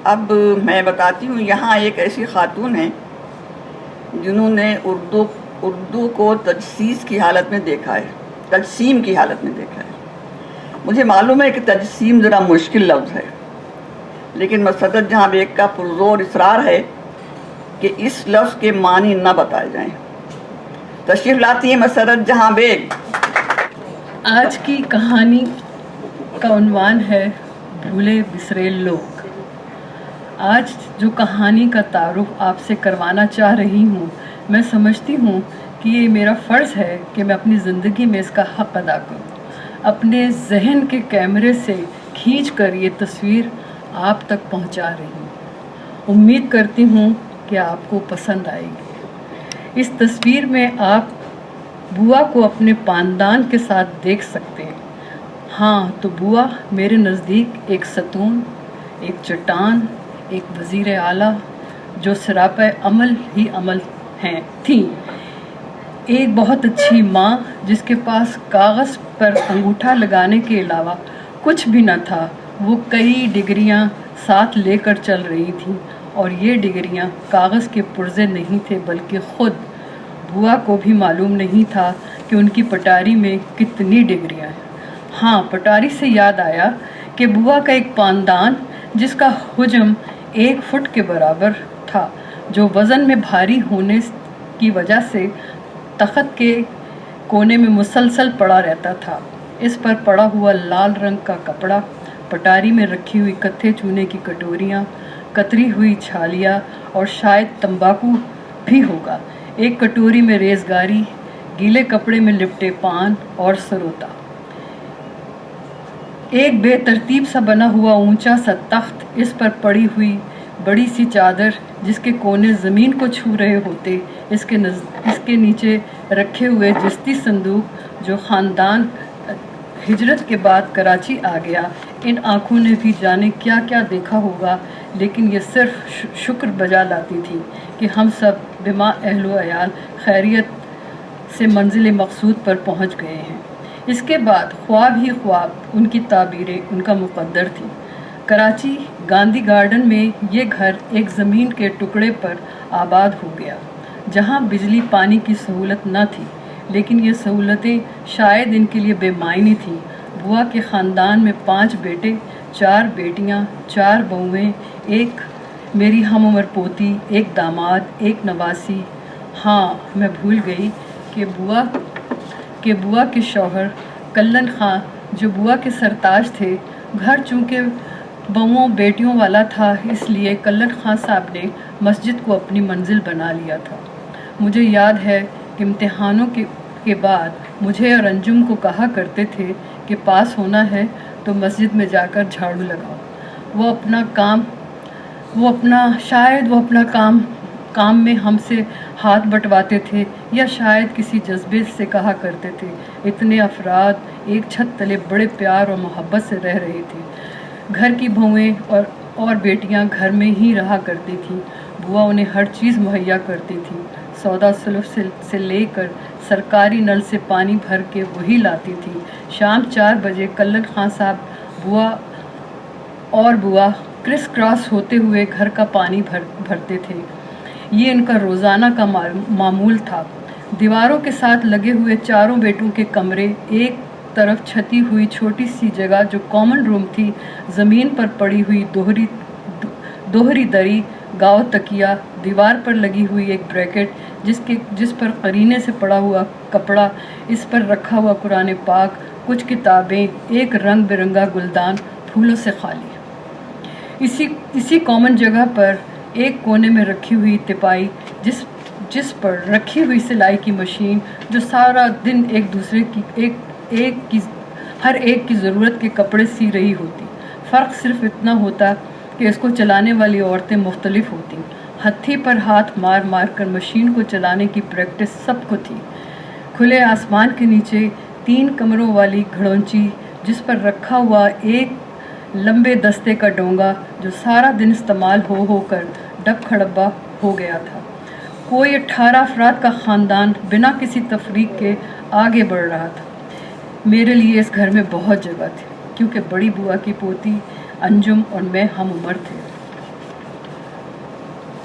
اب میں بتاتی ہوں، یہاں ایک ایسی خاتون ہیں جنہوں نے اردو کو تجسیس کی حالت میں دیکھا ہے، تجسیم کی حالت میں دیکھا ہے۔ مجھے معلوم ہے کہ تجسیم ذرا مشکل لفظ ہے، لیکن مسرت جہاں بیگ کا پرزور اصرار ہے کہ اس لفظ کے معنی نہ بتائے جائیں۔ تشریف لاتی ہیں مسرت جہاں بیگ۔ آج کی کہانی کا عنوان ہے بھولے بسرے لوگ۔ آج جو کہانی کا تعارف آپ سے کروانا چاہ رہی ہوں، میں سمجھتی ہوں کہ یہ میرا فرض ہے کہ میں اپنی زندگی میں اس کا حق ادا کروں۔ اپنے ذہن کے کیمرے سے کھینچ کر یہ تصویر آپ تک پہنچا رہی ہوں۔ امید کرتی ہوں کہ آپ کو پسند آئے گی۔ اس تصویر میں آپ بوا کو اپنے پاندان کے ساتھ دیکھ سکتے ہیں۔ ہاں تو بوا میرے نزدیک ایک ستون، ایک چٹان، ایک وزیر اعلیٰ جو سراپا عمل ہی عمل تھیں، ایک بہت اچھی ماں جس کے پاس کاغذ پر انگوٹھا لگانے کے علاوہ کچھ بھی نہ تھا۔ وہ کئی ڈگریاں ساتھ لے کر چل رہی تھیں، اور یہ ڈگریاں کاغذ کے پرزے نہیں تھے بلکہ خود بوا کو بھی معلوم نہیں تھا کہ ان کی پٹاری میں کتنی ڈگریاں ہیں۔ ہاں، پٹاری سے یاد آیا کہ بوا کا ایک پاندان جس کا حجم 1 فٹ کے برابر تھا، جو وزن میں بھاری ہونے کی وجہ سے تخت کے کونے میں مسلسل پڑا رہتا تھا۔ اس پر پڑا ہوا لال رنگ کا کپڑا، پٹاری میں رکھی ہوئی کتھے چونے کی کٹوریاں، کتری ہوئی چھالیاں اور شاید تمباکو بھی ہوگا، ایک کٹوری میں ریزگاری، گیلے کپڑے میں لپٹے پان اور سروتا، ایک بے ترتیب سا بنا ہوا اونچا سا تخت، اس پر پڑی ہوئی بڑی سی چادر جس کے کونے زمین کو چھو رہے ہوتے، اس کے نیچے رکھے ہوئے جستی صندوق جو خاندان ہجرت کے بعد کراچی آ گیا۔ ان آنکھوں نے بھی جانے کیا کیا دیکھا ہوگا، لیکن یہ صرف شکر بجا لاتی تھی کہ ہم سب بما اہل و عیال خیریت سے منزل مقصود پر پہنچ گئے ہیں۔ اس کے بعد خواب ہی خواب، ان کی تعبیریں ان کا مقدر تھی۔ کراچی گاندھی گارڈن میں یہ گھر ایک زمین کے ٹکڑے پر آباد ہو گیا جہاں بجلی پانی کی سہولت نہ تھی، لیکن یہ سہولتیں شاید ان کے لیے بے معنی تھیں۔ بوا کے خاندان میں 5 بیٹے، 4 بیٹیاں، 4 بہویں، ایک میری ہم عمر پوتی، ایک داماد، ایک نواسی۔ ہاں، میں بھول گئی کہ بوا کے شوہر کلن خاں جو بوا کے سرتاج تھے، گھر چونکہ بہوؤں بیٹیوں والا تھا، اس لیے کلن خاں صاحب نے مسجد کو اپنی منزل بنا لیا تھا۔ مجھے یاد ہے کہ امتحانوں کے بعد مجھے اور انجم کو کہا کرتے تھے کہ پاس ہونا ہے تو مسجد میں جا کر جھاڑو لگاؤ۔ وہ اپنا کام میں ہم سے ہاتھ بٹواتے تھے، یا شاید کسی جذبے سے کہا کرتے تھے۔ اتنے افراد ایک چھت تلے بڑے پیار اور محبت سے رہ رہے تھے۔ گھر کی بہویں اور بیٹیاں گھر میں ہی رہا کرتی تھیں۔ بوا انہیں ہر چیز مہیا کرتی تھی، سودا سلف سے لے کر سرکاری نل سے پانی بھر کے وہی لاتی تھی۔ شام 4 بجے کلن خاں صاحب بوا کرس کراس ہوتے ہوئے گھر کا پانی بھرتے تھے۔ یہ ان کا روزانہ کا معمول تھا۔ دیواروں کے ساتھ لگے ہوئے 4 بیٹوں کے کمرے، ایک طرف چھتی ہوئی چھوٹی سی جگہ جو کامن روم تھی، زمین پر پڑی ہوئی دوہری دری، گاؤ تکیا، دیوار پر لگی ہوئی ایک بریکٹ جس پر قرینے سے پڑا ہوا کپڑا، اس پر رکھا ہوا قرآن پاک، کچھ کتابیں، ایک رنگ برنگا گلدان پھولوں سے خالی۔ اسی کامن جگہ پر ایک کونے میں رکھی ہوئی تپائی، جس پر رکھی ہوئی سلائی کی مشین جو سارا دن ہر ایک کی ضرورت کے کپڑے سی رہی ہوتی۔ فرق صرف اتنا ہوتا کہ اس کو چلانے والی عورتیں مختلف ہوتیں۔ ہتھی پر ہاتھ مار مار کر مشین کو چلانے کی پریکٹس سب کو تھی۔ کھلے آسمان کے نیچے 3 کمروں والی گھڑونچی، جس پر رکھا ہوا ایک لمبے دستے کا ڈونگا جو سارا دن استعمال ہو کر ڈب کھڑبا ہو گیا تھا۔ کوئی 18 افراد کا خاندان بنا کسی تفریق کے آگے بڑھ رہا تھا۔ میرے لیے اس گھر میں بہت جگہ تھی، کیونکہ بڑی بوا کی پوتی انجم اور میں ہم عمر تھے۔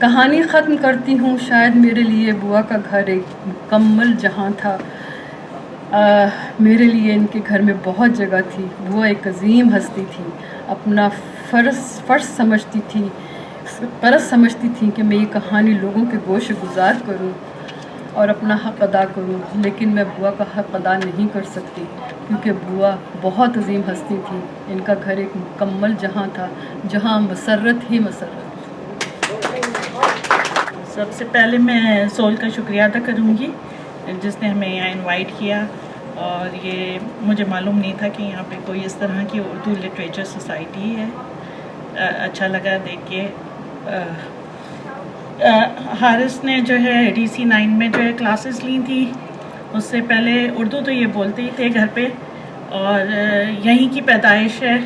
کہانی ختم کرتی ہوں. شاید میرے لیے بوا کا گھر ایک مکمل جہاں تھا. میرے لیے ان کے گھر میں بہت جگہ تھی. بوا ایک عظیم ہستی تھی. اپنا فرض سمجھتی تھی کہ میں یہ کہانی لوگوں کے گوش گزار کروں اور اپنا حق ادا کروں. لیکن میں بوا کا حق ادا نہیں کر سکتی کیونکہ بوا بہت عظیم ہستی تھی. ان کا گھر ایک مکمل جہاں تھا جہاں مسرت ہی مسرت. سب سے پہلے میں سول کا شکریہ ادا کروں گی جس نے ہمیں یہاں انوائٹ کیا، اور یہ مجھے معلوم نہیں تھا کہ یہاں پہ کوئی اس طرح کی اردو لٹریچر سوسائٹی ہے. اچھا لگا دیکھ کے. حارث نے جو ہے DC9 میں جو ہے کلاسز لی تھی. اس سے پہلے اردو تو یہ بولتے ہی تھے گھر پہ، اور یہیں کی پیدائش ہے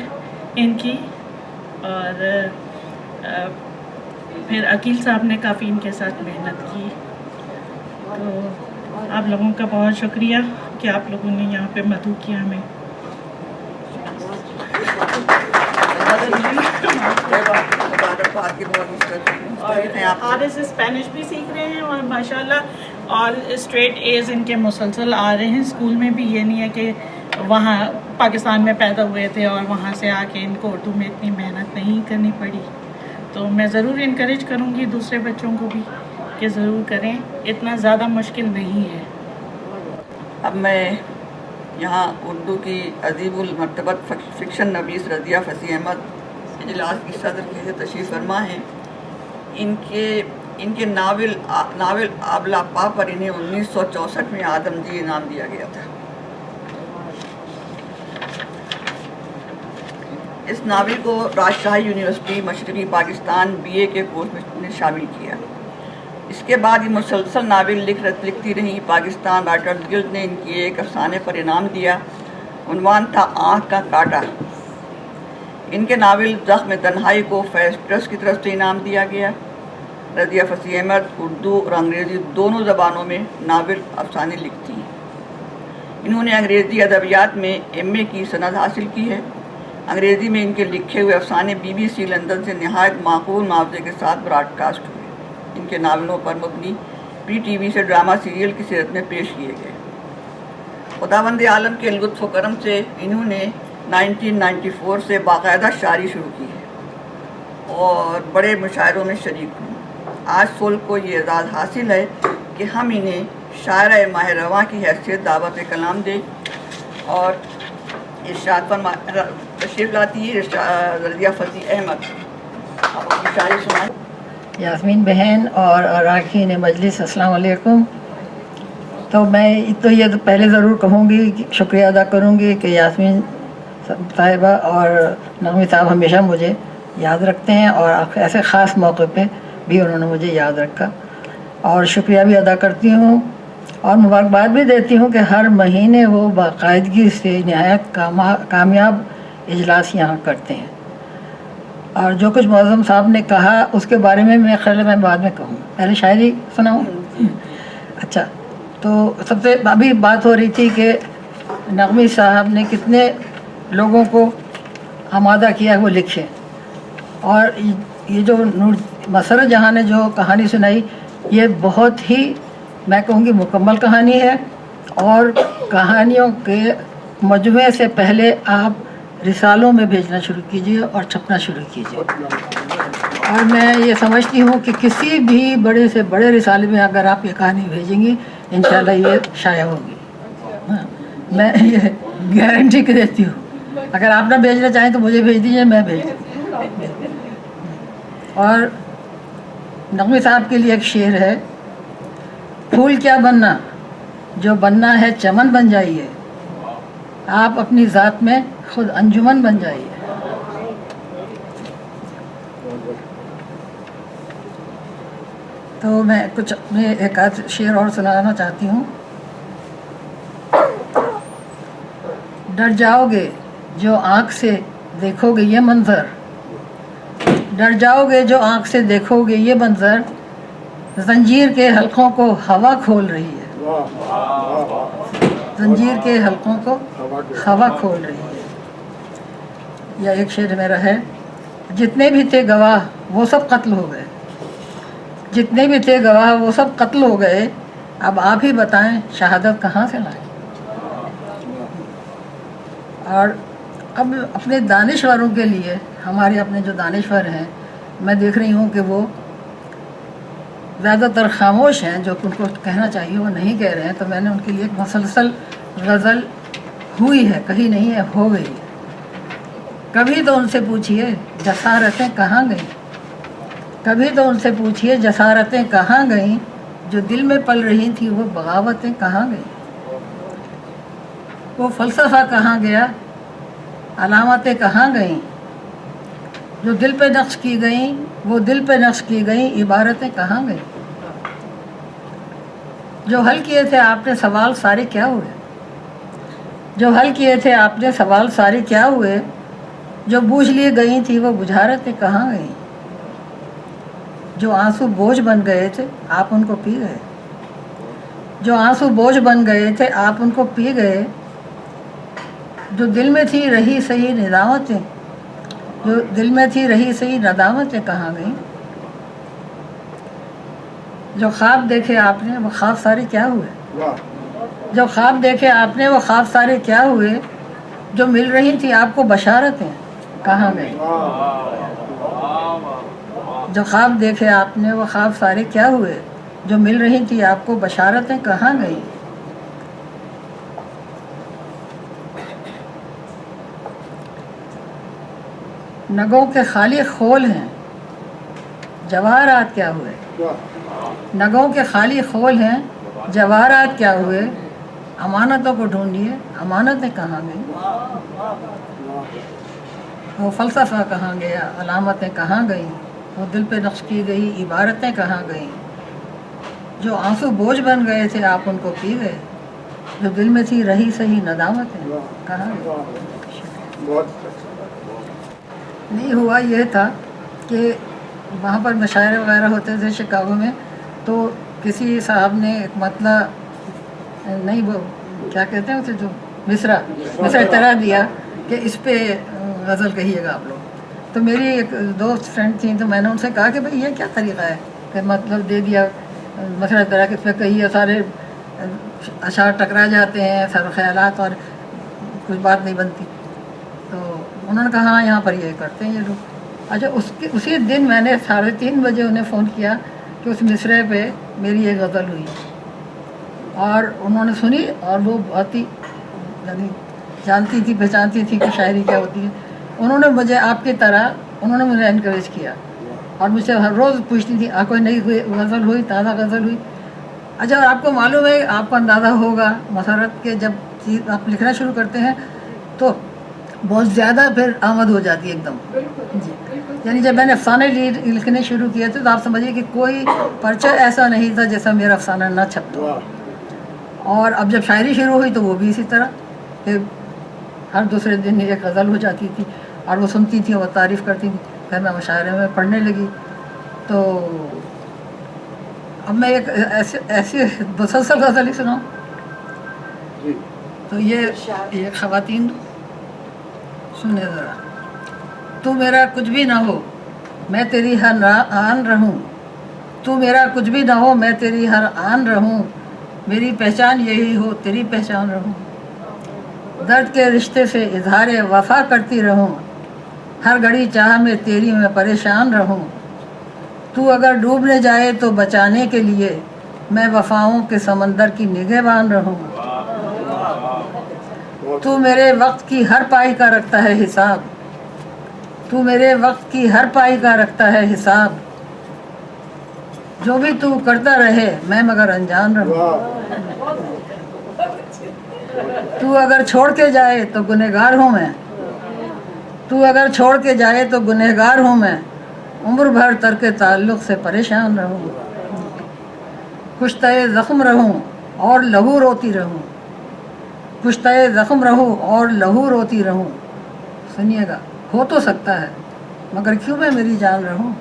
ان کی. اور پھر عقیل صاحب نے کافی ان کے ساتھ محنت کی. تو آپ لوگوں کا بہت شکریہ کہ آپ لوگوں نے یہاں پہ مدعو کیا ہمیں. حارث اسپینش بھی سیکھ رہے ہیں اور ماشاءاللہ اور اسٹریٹ ایز ان کے مسلسل آ رہے ہیں. اسکول میں بھی یہ نہیں ہے کہ وہاں پاکستان میں پیدا ہوئے تھے اور وہاں سے آ کے ان کو اردو میں اتنی محنت نہیں کرنی پڑی. تو میں ضرور انکریج کروں گی دوسرے بچوں کو بھی کہ ضرور کریں، اتنا زیادہ مشکل نہیں ہے. اب میں یہاں اردو کی عظیم المرتبت فکشن نویس رضیہ فصیح احمد اجلاس کی صدر کی تشریف فرما ہیں. ان کے ناول آبلہ پا پر انہیں 1964 میں آدم جی انعام دیا گیا تھا. اس ناول کو راجشاہی یونیورسٹی مشرقی پاکستان BA کے کورس میں شامل کیا. اس کے بعد یہ مسلسل ناول لکھتی رہی. پاکستان رائٹرز گلڈ نے ان کی ایک افسانے پر انعام دیا. عنوان تھا آنکھ کا کانٹا. ان کے ناول زخم تنہائی کو فیض ٹرسٹ کی طرف سے انعام دیا گیا. رضیہ فصیح احمد اردو اور انگریزی دونوں زبانوں میں ناول افسانے لکھتی ہیں. انہوں نے انگریزی ادبیات میں MA کی سند حاصل کی ہے. انگریزی میں ان کے لکھے ہوئے افسانے BBC لندن سے نہایت معقول معاوضے کے ساتھ براڈ کاسٹ ہوئے. ان کے ناولوں پر مبنی PTV سے ڈرامہ سیریل کی صورت میں پیش کیے گئے. خداوند عالم کے لطف و کرم سے انہوں نے 1994 سے باقاعدہ شاعری شروع کی ہے اور بڑے مشاعروں میں شریک ہوئی. آج سول کو یہ اعزاز حاصل ہے کہ ہم انہیں شاعرہ ماہ رواں کی حیثیت دعوت کلام دیں. اور ارشاد فرما تشریف لاتی ہے رضیہ فصیح احمد. آپ اپنی شاعری سنائیں. یاسمین بہن اور اراکین مجلس السلام علیکم. تو میں یہ تو پہلے ضرور کہوں گی، شکریہ ادا کروں گی کہ یاسمین صاحبہ اور نغمی صاحب ہمیشہ مجھے یاد رکھتے ہیں اور ایسے خاص موقع پہ بھی انہوں نے مجھے یاد رکھا. اور شکریہ بھی ادا کرتی ہوں اور مبارکباد بھی دیتی ہوں کہ ہر مہینے وہ باقاعدگی سے نہایت کامیاب اجلاس یہاں کرتے ہیں. اور جو کچھ معظم صاحب نے کہا اس کے بارے میں میں بعد میں کہوں. پہلے شاعری سناؤں؟ اچھا. تو سب سے ابھی بات ہو رہی تھی کہ نغمی صاحب نے کتنے لوگوں کو آمادہ کیا وہ لکھے. اور یہ جو مسرت جہاں نے جو کہانی سنائی یہ بہت ہی میں کہوں گی مکمل کہانی ہے. اور کہانیوں کے مجموعے سے پہلے آپ رسالوں میں بھیجنا شروع کیجیے اور چھپنا شروع کیجیے. اور میں یہ سمجھتی ہوں کہ کسی بھی بڑے سے بڑے رسالے میں اگر آپ یہ کہانی بھیجیں گی انشاءاللہ یہ شائع ہوگی. میں یہ گارنٹی دیتی ہوں. اگر آپ نہ بھیجنا چاہیں تو مجھے بھیج دیجیے، میں بھیج دوں. اور نغمی صاحب کے لیے ایک شعر ہے: پھول کیا بننا، جو بننا ہے چمن بن جائیے، آپ اپنی ذات میں خود انجمن بن جائیے. تو میں کچھ اپنے ایک آدھ شعر اور سنانا چاہتی ہوں. ڈر جاؤ گے جو آنکھ سے دیکھو گے یہ منظر، ڈر جاؤ گے جو آنکھ سے دیکھو گے یہ منظر، زنجیر کے حلقوں کو ہوا کھول رہی ہے، زنجیر کے حلقوں کو ہوا کھول رہی ہے. یا ایک شعر میرا ہے: جتنے بھی تھے گواہ وہ سب قتل ہو گئے، جتنے بھی تھے گواہ وہ سب قتل ہو گئے، اب آپ ہی بتائیں شہادت کہاں سے لائیں؟ اور اب اپنے دانشوروں کے لیے، ہمارے اپنے جو دانشور ہیں، میں دیکھ رہی ہوں کہ وہ زیادہ تر خاموش ہیں، جو ان کو کہنا چاہیے وہ نہیں کہہ رہے ہیں، تو میں نے ان کے لیے ایک مسلسل غزل ہوئی ہے، کہیں نہیں ہے، ہو گئی ہے۔ کبھی تو ان سے پوچھئے جسارتیں کہاں گئیں، کبھی تو ان سے پوچھئے جسارتیں کہاں گئیں، جو دل میں پل رہی تھی وہ بغاوتیں کہاں گئیں، وہ فلسفہ کہاں گیا، علامتیں کہاں گئیں، جو دل پہ نقش کی گئیں، وہ دل پہ نقش کی گئیں عبارتیں کہاں گئیں، جو حل کیے تھے آپ نے سوال سارے کیا ہوئے، جو حل کیے تھے آپ نے سوال سارے کیا ہوئے، جو بوجھ لی گئی تھی وہ بجھارتیں کہاں گئیں، جو آنسو بوجھ بن گئے تھے آپ ان کو پی گئے، جو آنسو بوجھ بن گئے تھے آپ ان کو پی گئے، جو دل میں تھی رہی صحیح ندامتیں، جو دل میں تھی رہی صحیح ندامتیں کہاں گئیں، جو خواب دیکھے آپ نے وہ خواب سارے کیا ہوئے، جو خواب دیکھے آپ نے وہ خواب سارے کیا ہوئے، جو مل رہی تھی آپ کو بشارتیں کہاں گئیں، جو خواب دیکھے آپ نے وہ خواب سارے کیا ہوئے، جو مل رہی تھی آپ کو بشارتیں کہاں گئیں، نگوں کے خالی خول ہیں جواہرات کیا ہوئے، نگوں کے خالی خول ہیں جواہرات کیا ہوئے، امانتوں کو ڈھونڈیے امانتیں کہاں گئیں، وہ فلسفہ کہاں گیا، علامتیں کہاں گئیں، وہ دل پہ نقش کی گئی عبارتیں کہاں گئیں، جو آنسو بوجھ بن گئے تھے آپ ان کو پی گئے، جو دل میں تھی رہی صحیح ندامتیں کہاں گئیں۔ نہیں ہوا یہ تھا کہ وہاں پر مشاعرے وغیرہ ہوتے تھے شکاگو میں، تو کسی صاحب نے ایک مطلب نہیں وہ کیا کہتے ہیں اسے جو مصرع طرح دیا کہ اس پہ غزل کہیے گا آپ لوگ، تو میری ایک دوست فرینڈ تھیں، تو میں نے ان سے کہا کہ بھئی یہ کیا طریقہ ہے کہ مطلب دے دیا مصرع طرح کہ اس پہ کہیے، سارے اشعار ٹکرا جاتے ہیں، سارے خیالات اور کچھ بات نہیں بنتی، تو انہوں نے کہا ہاں یہاں پر یہ کرتے ہیں یہ لوگ۔ اچھا اسی دن میں نے 3:30 بجے انہیں فون کیا کہ اس مصرعے پہ میری یہ غزل ہوئی، اور انہوں نے سنی، اور وہ بہت ہی یعنی جانتی تھی پہچانتی تھی کہ شاعری کیا ہوتی ہے، انہوں نے مجھے آپ کی طرح انہوں نے مجھے انکریج کیا، اور مجھ سے ہر روز پوچھتی تھی کوئی نئی غزل ہوئی، تازہ غزل ہوئی۔ اچھا آپ کو معلوم ہے، آپ کو اندازہ ہوگا مسرت کے جب چیز آپ لکھنا شروع کرتے ہیں تو بہت زیادہ پھر آمد ہو جاتی ہے ایک دم جی، یعنی جب میں نے افسانے لکھنے شروع کیے تھے تو آپ سمجھیے کہ کوئی پرچہ ایسا نہیں تھا جیسا میرا افسانہ نہ چھپتا، اور اب جب شاعری شروع ہوئی تو وہ بھی اسی طرح کہ ہر دوسرے دن ایک غزل ہو جاتی تھی، اور وہ سنتی تھی، وہ تعریف کرتی تھی، پھر میں مشاعرے میں پڑھنے لگی، تو اب میں ایک ایسی مسلسل غزل ہی سناؤں، تو یہ خواتین سنیں ذرا۔ تو میرا کچھ بھی نہ ہو میں تیری ہر آن رہوں، تو میرا کچھ بھی نہ ہو میں تیری ہر آن رہوں، میری پہچان یہی ہو تیری پہچان رہوں، درد کے رشتے سے اظہار وفا کرتی رہوں، ہر گھڑی چاہ میں تیری میں پریشان رہوں، تو اگر ڈوبنے جائے تو بچانے کے لیے میں وفاؤں کے سمندر کی نگہبان رہوں، تو میرے وقت کی ہر پائی کا رکھتا ہے حساب، تو میرے وقت کی ہر پائی کا رکھتا ہے حساب، جو بھی تو کرتا رہے میں مگر انجان رہوں، تو اگر چھوڑ کے جائے تو گنہگار ہوں میں، تو اگر چھوڑ کے جائے تو گنہگار ہوں میں، عمر بھر ترک تعلق سے پریشان رہوں، کشتہ زخم رہوں اور لہو روتی رہوں، کشتہ زخم رہوں اور لہو روتی رہوں، سنیے گا، ہو تو سکتا ہے مگر کیوں میں میری جان رہوں۔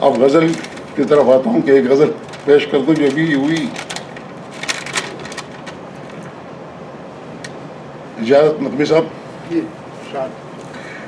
اب غزل کی طرف آتا ہوں کہ ایک غزل پیش کر دوں جو بھی ہوئی۔ اجازت نقوی صاحب؟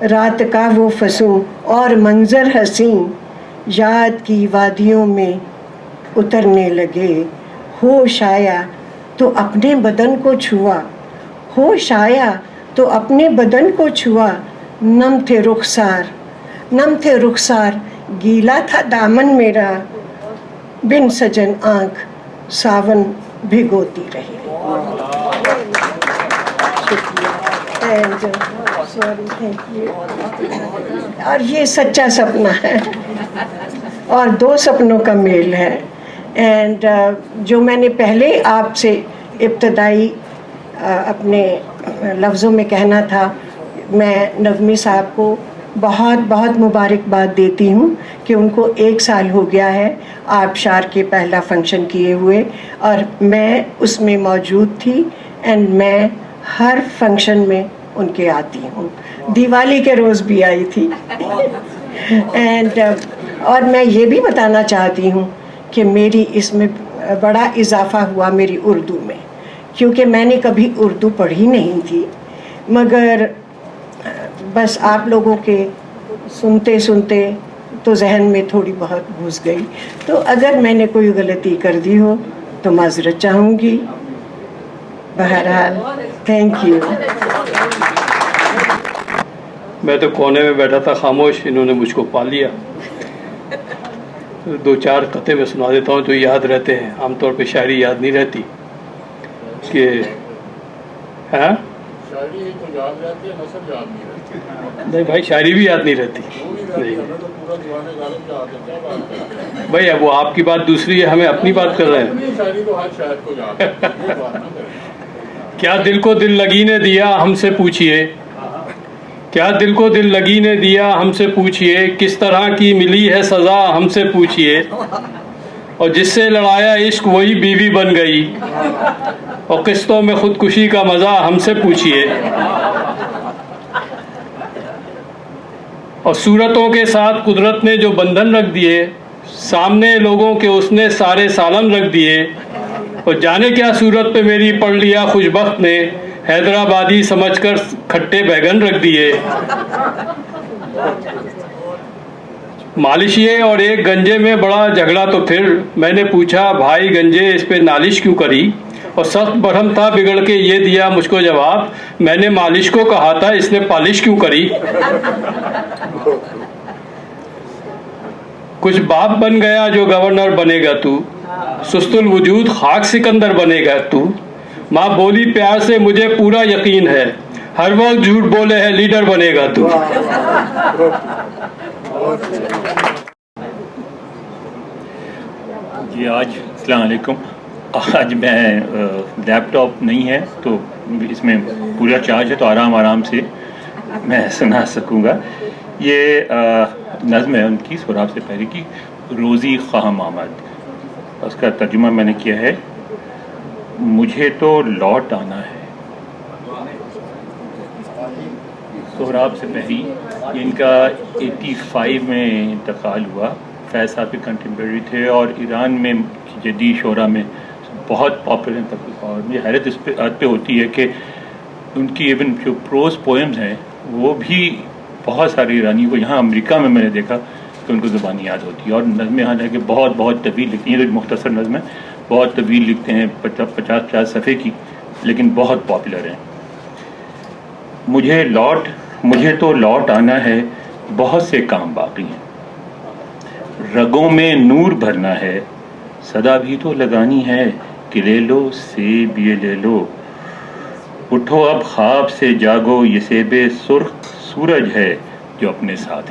رات کا وہ فسوں اور منظر حسین یاد کی وادیوں میں اترنے لگے. ہوش آیا تو اپنے بدن کو چھوا, ہوش آیا تو اپنے بدن کو چھوا. نم تھے رخسار, نم تھے رخسار, گیلا تھا دامن میرا. بن سجن آنکھ ساون بھگوتی رہی. اور یہ سچا سپنا ہے اور دو سپنوں کا میل ہے. اینڈ جو میں نے پہلے آپ سے ابتدائی اپنے لفظوں میں کہنا تھا, میں نغمے صاحب کو بہت بہت مبارکباد دیتی ہوں کہ ان کو 1 سال ہو گیا ہے آبشار کے پہلا فنکشن کیے ہوئے, اور میں اس میں موجود تھی. اینڈ میں ہر فنکشن میں ان کے آتی ہوں, دیوالی کے روز بھی آئی تھی. اینڈ اور میں یہ بھی بتانا چاہتی ہوں کہ میری اس میں بڑا اضافہ ہوا میری اردو میں, کیونکہ میں نے کبھی اردو پڑھی نہیں تھی, مگر بس آپ لوگوں کے سنتے سنتے تو ذہن میں تھوڑی بہت گھس گئی. تو اگر میں نے کوئی غلطی کر دی ہو تو معذرت چاہوں گی. بہرحال تھینک یو. میں تو کونے میں بیٹھا تھا خاموش, انہوں نے مجھ کو پا لیا. 2-4 قطعے میں سنا دیتا ہوں جو یاد رہتے ہیں. عام طور پہ شاعری یاد نہیں رہتی کہ ہاں نہیں بھائی, شاعری بھی یاد نہیں رہتی. بھائی اب وہ آپ کی بات دوسری ہے, ہمیں اپنی بات کر رہے ہیں. کیا دل کو دل لگی نے دیا ہم سے پوچھئے, کیا دل کو دل لگی نے دیا ہم سے پوچھئے, کس طرح کی ملی ہے سزا ہم سے پوچھئے, اور جس سے لڑایا عشق وہی بیوی بن گئی, اور قسطوں میں خودکشی کا مزہ ہم سے پوچھئے. اور صورتوں کے ساتھ قدرت نے جو بندھن رکھ دیے, سامنے لوگوں کے اس نے سارے سالن رکھ دیے, اور جانے کیا صورت پہ میری پڑھ لیا خوش بخت نے, حیدرآبادی سمجھ کر کھٹے بیگن رکھ دیے. مالشیے اور ایک گنجے میں بڑا جھگڑا تو پھر میں نے پوچھا بھائی گنجے اس پہ نالش کیوں کری, اور سخت برہم تھا بگڑ کے یہ دیا مجھ کو جواب, میں نے مالش کو کہا تھا اس نے پالش کیوں کری. کچھ باپ بن گیا جو گورنر بنے گا تو, سست الوجود خاک سکندر بنے گا تو. ماں بولی پیار سے مجھے پورا یقین ہے, ہر وقت جھوٹ بولے ہے لیڈر بنے گا تو. جی السلام علیکم. آج میں لیپ ٹاپ نہیں ہے تو اس میں پورا چارج ہے تو آرام سے میں سنا سکوں گا. یہ نظم ہے ان کی, سہراب سے پہلے کی, روزی خواہم آمد. اس کا ترجمہ میں نے کیا ہے, مجھے تو لوٹ آنا ہے. سہراب سے پہلی, ان کا 85 میں انتقال ہوا. فیض صاحب کے کنٹمپریری تھے اور ایران میں جدید شعراء میں بہت پاپولر تک. اور مجھے حیرت اس پہ ہوتی ہے کہ ان کی ایون جو پروز پوئمز ہیں وہ بھی بہت سارے ایرانیوں کو, یہاں امریکہ میں نے دیکھا کہ ان کو زبانی یاد ہوتی ہے. اور نظمیں حالانکہ بہت طویل لکھتی ہیں, مختصر نظمیں بہت طویل لکھتے ہیں, 50 صفحے کی, لیکن بہت پاپولر ہیں. مجھے تو لوٹ آنا ہے, بہت سے کام باقی ہیں. رگوں میں نور بھرنا ہے, صدا بھی تو لگانی ہے کہ لے لو سیب یہ لے لو. اٹھو اب خواب سے جاگو, یہ سیب سرخ سورج ہے جو اپنے ساتھ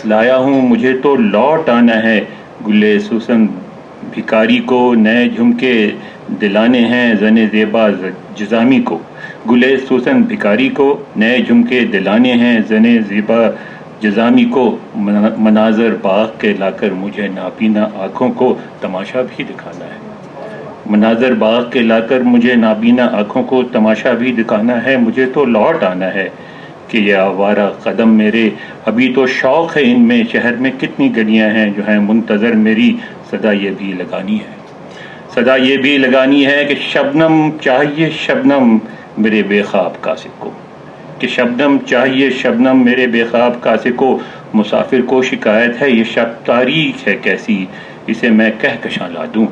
لایا ہوں. مجھے تو لوٹ آنا ہے, گلے سوسن بھکاری کو نئے جھمکے دلانے ہیں زن زیبا جزامی کو. گلے سوسن بھکاری کو نئے جھمکے دلانے ہیں زن زیبا جزامی کو. مناظر باغ کے لا کر مجھے نابینا آنکھوں کو تماشا بھی دکھانا ہے. مناظر باغ کے لا کر مجھے نابینا آنکھوں کو تماشا بھی دکھانا ہے. مجھے تو لوٹ آنا ہے کہ یہ آوارہ قدم میرے, ابھی تو شوق ہے ان میں. شہر میں کتنی گلیاں ہیں جو ہیں منتظر میری, صدا یہ بھی لگانی ہے کہ شبنم چاہیے شبنم میرے بے خواب قاصد کو. کہ شبنم چاہیے شبنم میرے بے خواب کاسے کو، مسافر کو شکایت ہے یہ شب تاریک ہے کیسی، اسے میں کہکشاں لا دوں۔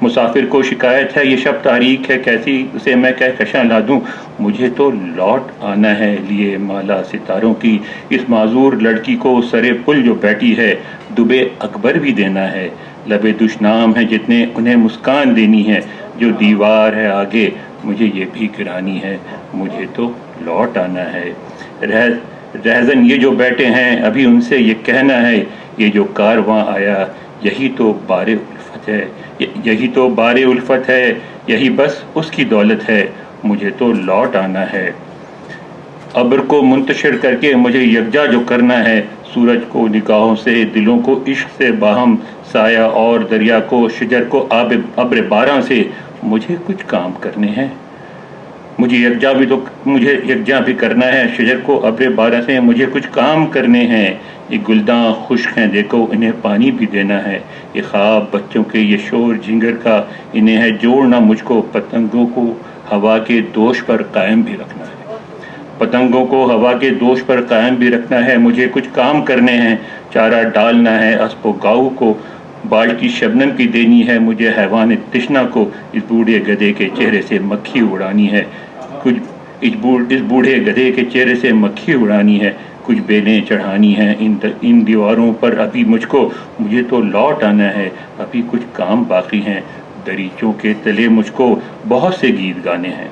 مسافر کو شکایت ہے یہ شب تاریک ہے کیسی، اسے میں کہکشاں لا دوں۔ مجھے تو لوٹ آنا ہے لیے مالا ستاروں کی، اس معذور لڑکی کو سرے پل جو بیٹھی ہے دبے اکبر بھی دینا ہے۔ لبے دشنام ہیں جتنے انہیں مسکان دینی ہے، جو دیوار ہے آگے مجھے یہ بھی گرانی ہے۔ مجھے تو لوٹ آنا ہے۔ رہزن یہ جو بیٹھے ہیں ابھی ان سے یہ کہنا ہے، یہ جو کارواں آیا یہی تو بار الفت ہے، یہی تو بار الفت ہے، یہی بس اس کی دولت ہے۔ مجھے تو لوٹ آنا ہے۔ ابر کو منتشر کر کے مجھے یکجا جو کرنا ہے، سورج کو نگاہوں سے، دلوں کو عشق سے باہم، سایہ اور دریا کو، شجر کو ابر باراں سے، مجھے کچھ کام کرنے ہیں۔ مجھے یکجا بھی کرنا ہے، شجر کو ابر باراں سے مجھے کچھ کام کرنے ہیں۔ یہ گلداں خشک ہیں دیکھو انہیں پانی بھی دینا ہے۔ یہ خواب بچوں کے یہ شور جھنگر کا، انہیں ہے جوڑنا مجھ کو، پتنگوں کو ہوا کے دوش پر قائم بھی رکھنا ہے۔ پتنگوں کو ہوا کے دوش پر قائم بھی رکھنا ہے۔ مجھے کچھ کام کرنے ہیں، چارہ ڈالنا ہے اسب و گاؤ کو، بالٹی شبنم کی دینی ہے مجھے حیوان تشنا کو، اس بوڑھے گدھے کے چہرے سے مکھی اڑانی ہے، کچھ اس بوڑھے گدھے کے چہرے سے مکھی اڑانی ہے، کچھ بیلیں چڑھانی ہیں ان دیواروں پر ابھی مجھ کو، مجھے تو لوٹ آنا ہے، ابھی کچھ کام باقی ہیں، دریچوں کے تلے مجھ کو بہت سے گیت گانے ہیں،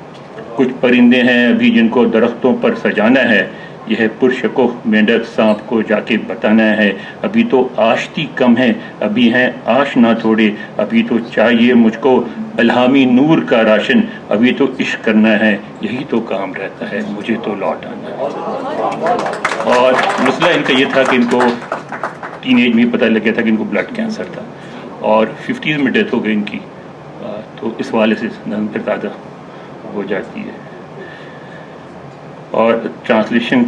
کچھ پرندے ہیں ابھی جن کو درختوں پر سجانا ہے، یہ پرشکو مینڈک سانپ کو جا کے بتانا ہے، ابھی تو آشتی کم ہے، ابھی ہیں آشنا تھوڑے، ابھی تو چاہیے مجھ کو الہامی نور کا راشن، ابھی تو عشق کرنا ہے، یہی تو کام رہتا ہے، مجھے تو لوٹ آنا ہے۔ اور مسئلہ ان کا یہ تھا کہ ان کو ٹین ایج میں پتہ لگ گیا تھا کہ ان کو بلڈ کینسر تھا، اور 50s میں ڈیتھ ہو گئی ان کی، تو اس حوالے سے نظم پھر تازہ ہو جاتی ہے۔ اور ٹرانسلیشن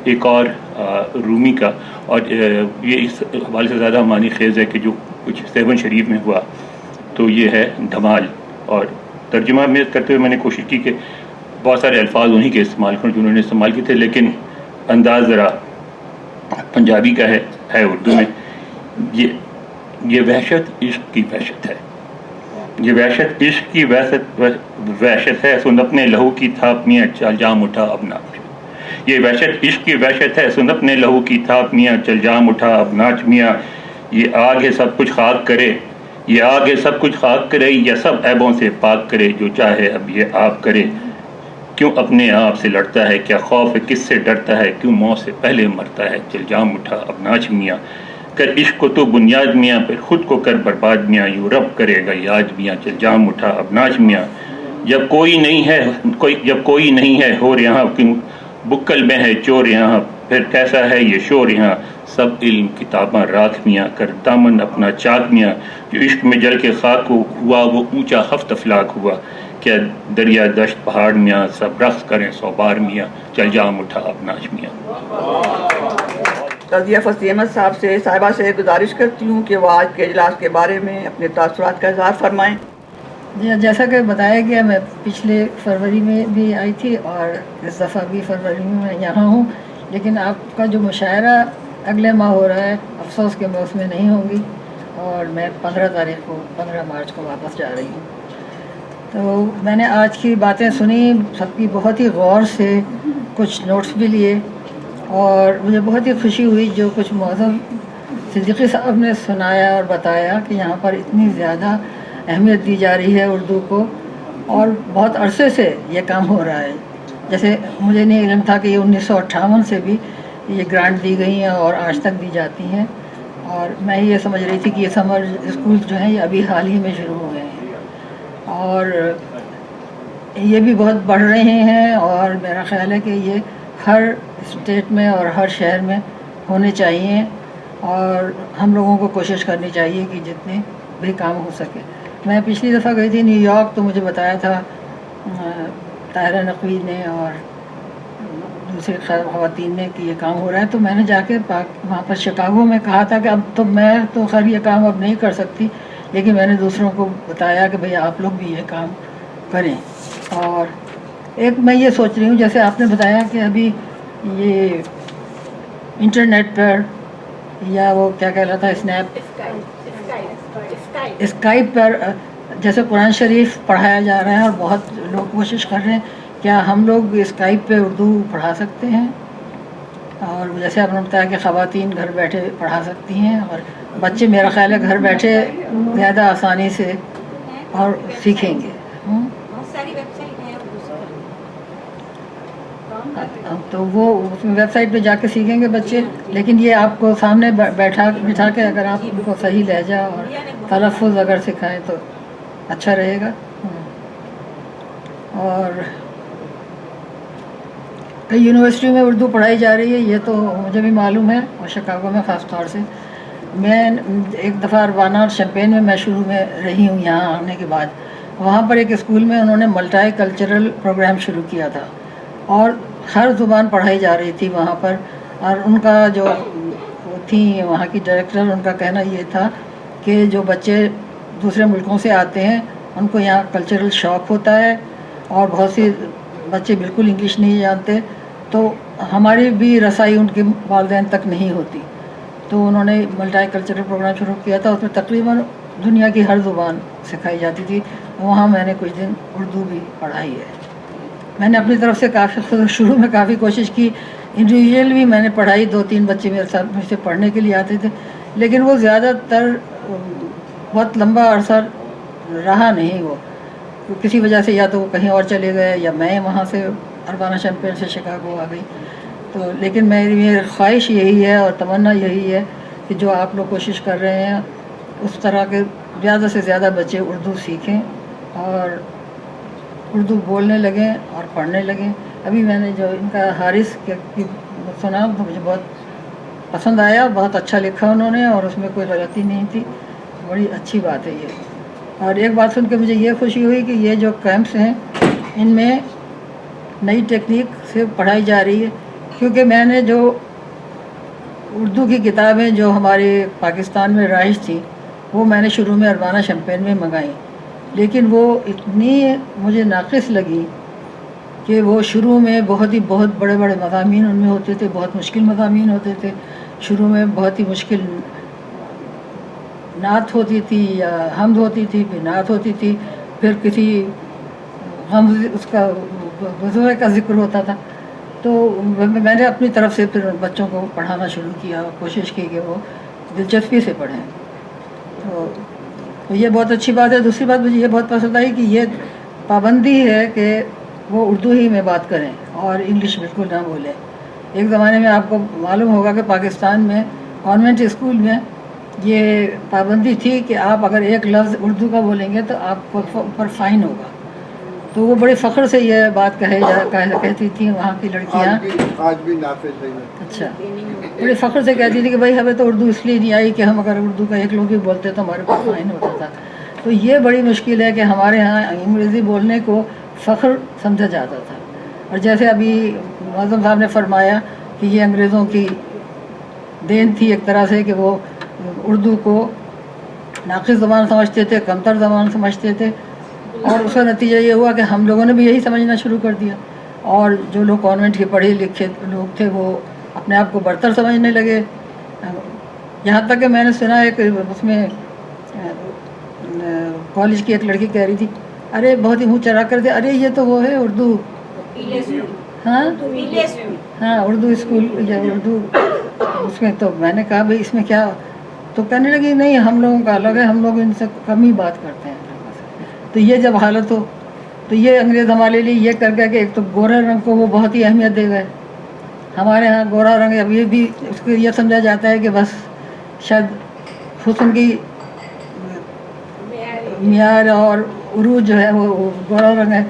ایک اور رومی کا، اور یہ اس حوالے سے زیادہ معنی خیز ہے کہ جو کچھ 7 شریف میں ہوا تو یہ ہے دھمال، اور ترجمہ میں کرتے ہوئے میں نے کوشش کی کہ بہت سارے الفاظ انہی کے استعمال کروں جو انہوں نے استعمال کیے تھے، لیکن انداز ذرا پنجابی کا ہے اردو میں۔ یہ وحشت عشق کی وحشت ہے، یہ وحشت عشق کی وحشت ہے، سن اپنے لہو کی تھاپ میاں چل جام اٹھا اب ناچ۔ یہ وحشت عشق کی وحشت ہے، سن اپنے لہو کی تھاپ میاں چل جام اٹھا اب ناچ میاں۔ یہ آگ ہے سب کچھ خاک کرے، یہ آگ ہے سب کچھ خاک کرے، یا سب عیبوں سے پاک کرے، جو چاہے اب یہ آپ کرے۔ کیوں اپنے آپ سے لڑتا ہے، کیا خوف ہے کس سے ڈرتا ہے، کیوں موت سے پہلے مرتا ہے، چل جام اٹھا اب ناچ میاں۔ کر عشق کو تو بنیاد میاں، پھر خود کو کر برباد میاں، یوں رب کرے گا یاد میاں، چل جام اٹھا اب ناچ میاں۔ جب کوئی نہیں ہے ہور یہاں، کیوں بکل میں ہے چور یہاں، پھر کیسا ہے یہ شور یہاں، سب علم کتاباں راکھ میاں، کر دامن اپنا چاک میاں۔ جو عشق میں جل کے خاک ہوا وہ اونچا ہفت افلاک ہوا، کیا دریا دشت پہاڑ میاں، سب رقص کریں 100 بار میاں، چل جام اٹھا اب ناچ میاں۔ رضیہ فصیح احمد صاحبہ سے گزارش کرتی ہوں کہ وہ آج کے اجلاس کے بارے میں اپنے تاثرات کا اظہار فرمائیں۔ جیسا کہ بتایا گیا، میں پچھلے فروری میں بھی آئی تھی اور اس دفعہ بھی فروری میں یہاں ہوں، لیکن آپ کا جو مشاعرہ اگلے ماہ ہو رہا ہے، افسوس کہ میں اس میں نہیں ہوں گی، اور میں 15 مارچ کو واپس جا رہی ہوں۔ تو میں نے آج کی باتیں سنی سب کی بہت ہی غور سے، کچھ نوٹس بھی لیے، اور مجھے بہت ہی خوشی ہوئی جو کچھ معظم صدیقی صاحب نے سنایا اور بتایا کہ یہاں پر اتنی زیادہ اہمیت دی جا رہی ہے اردو کو، اور بہت عرصے سے یہ کام ہو رہا ہے۔ جیسے مجھے نہیں علم تھا کہ یہ 1958 سے بھی یہ گرانٹ دی گئی ہیں اور آج تک دی جاتی ہیں، اور میں یہ سمجھ رہی تھی کہ یہ سمر اسکول جو ہیں یہ ابھی حال ہی میں شروع ہو گئے ہیں، اور یہ بھی بہت بڑھ رہے ہیں، اور میرا خیال ہے کہ یہ ہر اسٹیٹ میں اور ہر شہر میں ہونے چاہیے، اور ہم لوگوں کو کوشش کرنی چاہیے کہ جتنے بھی کام ہو سکے۔ میں پچھلی دفعہ گئی تھی نیو یارک، تو مجھے بتایا تھا طاہرہ نقوی نے اور دوسری خواتین نے کہ یہ کام ہو رہا ہے، تو میں نے جا کے وہاں پر شکاگو میں کہا تھا کہ اب تو میں تو خیر یہ کام اب نہیں کر سکتی، لیکن میں نے دوسروں کو بتایا کہ بھئی آپ لوگ بھی یہ کام کریں۔ اور ایک میں یہ سوچ رہی ہوں، جیسے آپ نے بتایا کہ ابھی یہ انٹرنیٹ پر یا وہ کیا کہلاتا ہے اسنیپ اسکائپ پر جیسے قرآن شریف پڑھایا جا رہا ہے اور بہت لوگ کوشش کر رہے ہیں کیا ہم لوگ اسکائپ پہ اردو پڑھا سکتے ہیں؟ اور جیسے آپ نے بتایا کہ خواتین گھر بیٹھے پڑھا سکتی ہیں اور بچے میرا خیال ہے گھر بیٹھے زیادہ آسانی سے اور سیکھیں گے. تو وہ اس میں ویب سائٹ پہ جا کے سیکھیں گے بچے, لیکن یہ آپ کو سامنے بٹھا کے اگر آپ ان کو صحیح لہجہ اور تلفظ اگر سکھائیں تو اچھا رہے گا. اور کئی یونیورسٹیوں میں اردو پڑھائی جا رہی ہے, یہ تو مجھے بھی معلوم ہے, اور شکاگو میں خاص طور سے. میں ایک دفعہ اروانا اور شمپین میں شروع میں رہی ہوں یہاں آنے کے بعد. وہاں پر ایک اسکول میں انہوں نے ملٹائی کلچرل پروگرام شروع کیا تھا اور ہر زبان پڑھائی جا رہی تھی وہاں پر. اور ان کا جو تھیں وہاں کی ڈائریکٹر, ان کا کہنا یہ تھا کہ جو بچے دوسرے ملکوں سے آتے ہیں ان کو یہاں کلچرل شوق ہوتا ہے اور بہت سی بچے بالکل انگلش نہیں جانتے, تو ہماری بھی رسائی ان کے والدین تک نہیں ہوتی. تو انہوں نے ملٹائی کلچرل پروگرام شروع کیا تھا, اس میں تقریباً دنیا کی ہر زبان سکھائی جاتی تھی. وہاں میں نے کچھ دن اردو بھی پڑھائی ہے. میں نے اپنی طرف سے شروع میں کافی کوشش کی, انڈیویجول بھی میں نے پڑھائی, 2-3 بچے میرے ساتھ مجھ سے پڑھنے کے لیے آتے تھے, لیکن وہ زیادہ تر بہت لمبا عرصہ رہا نہیں. وہ کسی وجہ سے یا تو وہ کہیں اور چلے گئے یا میں وہاں سے اروانا شمپین سے شکاگو آ گئی. تو لیکن میری خواہش یہی ہے اور تمنا یہی ہے کہ جو آپ لوگ کوشش کر رہے ہیں اس طرح کے زیادہ سے زیادہ بچے اردو سیکھیں اور اردو بولنے لگیں اور پڑھنے لگیں. ابھی میں نے جو ان کا حارث کی سنا تو مجھے بہت پسند آیا, بہت اچھا لکھا انہوں نے اور اس میں کوئی غلطی نہیں تھی. بڑی اچھی بات ہے یہ. اور ایک بات سن کے مجھے یہ خوشی ہوئی کہ یہ جو کیمپس ہیں ان میں نئی ٹیکنیک سے پڑھائی جا رہی ہے, کیونکہ میں نے جو اردو کی کتابیں جو ہمارے پاکستان میں رائج تھی وہ میں نے شروع میں اروانا شمپین میں منگائیں, لیکن وہ اتنی مجھے ناقص لگی کہ وہ شروع میں بہت بڑے مضامین ان میں ہوتے تھے, بہت مشکل مضامین ہوتے تھے. شروع میں بہت ہی مشکل نعت ہوتی تھی یا حمد ہوتی تھی, پھر نعت ہوتی تھی, پھر کسی غم اس کا وضوء کا ذکر ہوتا تھا. تو میں نے اپنی طرف سے پھر بچوں کو پڑھانا شروع کیا اور کوشش کی کہ وہ دلچسپی سے پڑھیں. تو یہ بہت اچھی بات ہے. دوسری بات مجھے یہ بہت پسند آئی کہ یہ پابندی ہے کہ وہ اردو ہی میں بات کریں اور انگلش بالکل نہ بولیں. ایک زمانے میں آپ کو معلوم ہوگا کہ پاکستان میں کانوینٹ اسکول میں یہ پابندی تھی کہ آپ اگر ایک لفظ اردو کا بولیں گے تو آپ کو اوپر فائن ہوگا. تو وہ بڑے فخر سے یہ بات کہتی تھیں وہاں کی لڑکیاں, آج بھی نافذ نہیں ہے. اچھا, بڑے فخر سے کہتی تھی کہ بھائی ہمیں تو اردو اس لیے نہیں آئی کہ ہم اگر اردو کا ایک لفظ بھی بولتے تو ہمارے اوپر فائن ہوتا تھا. تو یہ بڑی مشکل ہے کہ ہمارے ہاں انگریزی بولنے کو فخر سمجھا جاتا تھا. اور جیسے ابھی معظم صاحب نے فرمایا کہ یہ انگریزوں کی دین تھی ایک طرح سے کہ وہ اردو کو ناقص زبان سمجھتے تھے, کمتر زبان سمجھتے تھے, اور اس کا نتیجہ یہ ہوا کہ ہم لوگوں نے بھی یہی سمجھنا شروع کر دیا. اور جو لوگ کانوینٹ کے پڑھے لکھے لوگ تھے وہ اپنے آپ کو برتر سمجھنے لگے. یہاں تک کہ میں نے سنا ہے کہ اس میں کالج کی ایک لڑکی کہہ رہی تھی, ارے بہت ہی منہ چڑھا کر دے, ارے یہ تو وہ ہے اردو, ہاں اردو اسکول یا اردو اس میں. تو میں نے کہا بھائی اس میں کیا, تو کہنے لگی نہیں ہم لوگوں کا الگ ہے, ہم لوگ ان سے کم ہی بات کرتے ہیں. تو یہ جب حالت ہو تو یہ انگریز ہمارے لیے یہ کر کے کہ ایک تو گورے رنگ کو وہ بہت ہی اہمیت دے گئے. ہمارے ہاں گورا رنگ اب یہ بھی اس کو یہ سمجھا جاتا ہے کہ بس شاید حسن کی معیار اور عروج جو ہے وہ گورا رنگ ہے.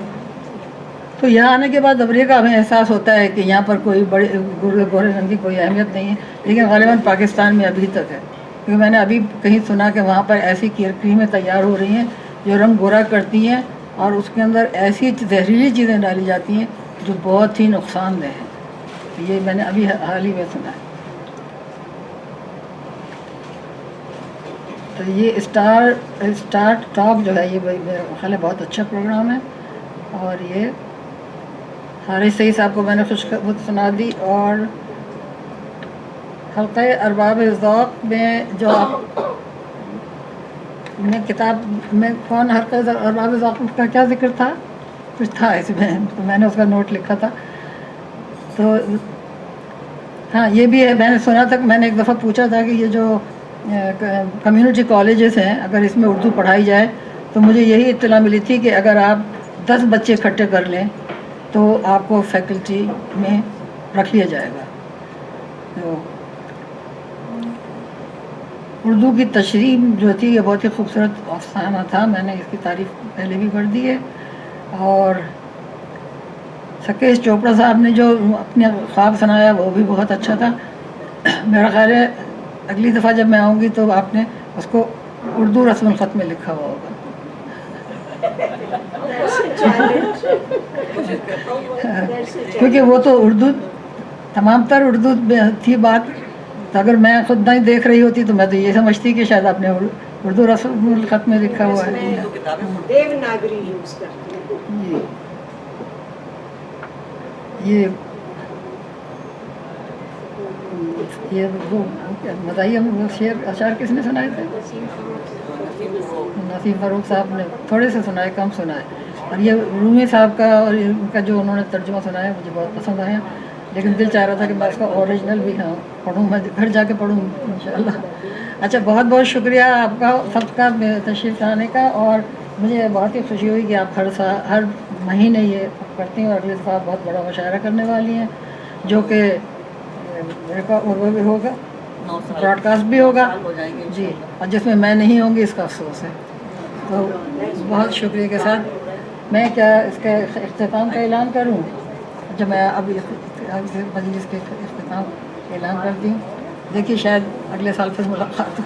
تو یہاں آنے کے بعد ابری کا ہمیں احساس ہوتا ہے کہ یہاں پر کوئی بڑے گورے رنگ کی کوئی اہمیت نہیں ہے, لیکن غالباً پاکستان میں ابھی تک ہے. کیونکہ میں نے ابھی کہیں سنا کہ وہاں پر ایسی کریمیں تیار ہو رہی ہیں جو رنگ گورا کرتی ہیں اور اس کے اندر ایسی زہریلی چیزیں ڈالی جاتی ہیں جو بہت ہی نقصان دہ ہیں. یہ میں نے ابھی حال ہی میں سنا ہے. تو یہ اسٹارٹ ٹاک جو ہے یہ میرا خیال ہے بہت اچھا پروگرام ہے, اور یہ حارث سعید صاحب کو میں نے خوشخبری سنا دی، اور حلقہ ارباب ذوق میں جو آپ میں کتاب میں کون حلقہ ارباب ذوق کا کیا ذکر تھا، کچھ تھا اس میں، تو میں نے اس کا نوٹ لکھا تھا. تو ہاں یہ بھی ہے، میں نے سنا تھا، میں نے ایک دفعہ پوچھا تھا کہ یہ جو کمیونٹی کالجز ہیں اگر اس میں اردو پڑھائی جائے، تو مجھے یہی اطلاع ملی تھی کہ اگر آپ 10 بچے اکٹھے کر لیں تو آپ کو فیکلٹی میں رکھ لیا جائے گا. تو اردو کی تشریح جو تھی یہ بہت ہی خوبصورت افسانہ تھا، میں نے اس کی تعریف پہلے بھی پڑھ دی ہے. اور سکیش چوپڑا صاحب نے جو اپنے خواب سنایا وہ بھی بہت اچھا تھا. میرا خیال ہے اگلی دفعہ جب میں آؤں گی تو آپ نے اس کو اردو رسم الخط میں لکھا ہوا ہوگا. کیونکہ وہ تو اردو تمام تر اردو میں تھی بات، تو اگر میں خود نہیں دیکھ رہی ہوتی تو میں تو یہ سمجھتی کہ شاید آپ نے اردو رسم الخط میں لکھا ہوا ہے. دیوناگری یوز کرتے ہیں. جی یہ وہ بتائیے وہ شعر اشعار کس نے سنائے تھے؟ نسیم فاروق صاحب نے تھوڑے سے سنائے، کم سنائے. اور یہ رومی صاحب کا اور ان کا جو انہوں نے ترجمہ سنایا مجھے بہت پسند آیا، لیکن دل چاہ رہا تھا کہ میں اس کا اوریجنل بھی پڑھوں، میں گھر جا کے پڑھوں انشاءاللہ. اچھا، بہت بہت شکریہ آپ کا سب کا تشریف لانے کا، اور مجھے بہت ہی خوشی ہوئی کہ آپ ہر مہینے یہ کرتی ہیں، اور اگلے دفعہ بہت بڑا مشاعرہ کرنے والی ہیں جو کہ وہ بھی ہوگا، براڈ کاسٹ بھی ہوگا جی، اور جس میں میں نہیں ہوں گی اس کا افسوس ہے. تو بہت شکریہ کے ساتھ میں کیا اس کا اختتام کا اعلان کروں؟ جب میں اب مجلس کے اختتام کا اعلان کرتی ہوں. دیکھیے شاید اگلے سال پھر ملاقات ہو.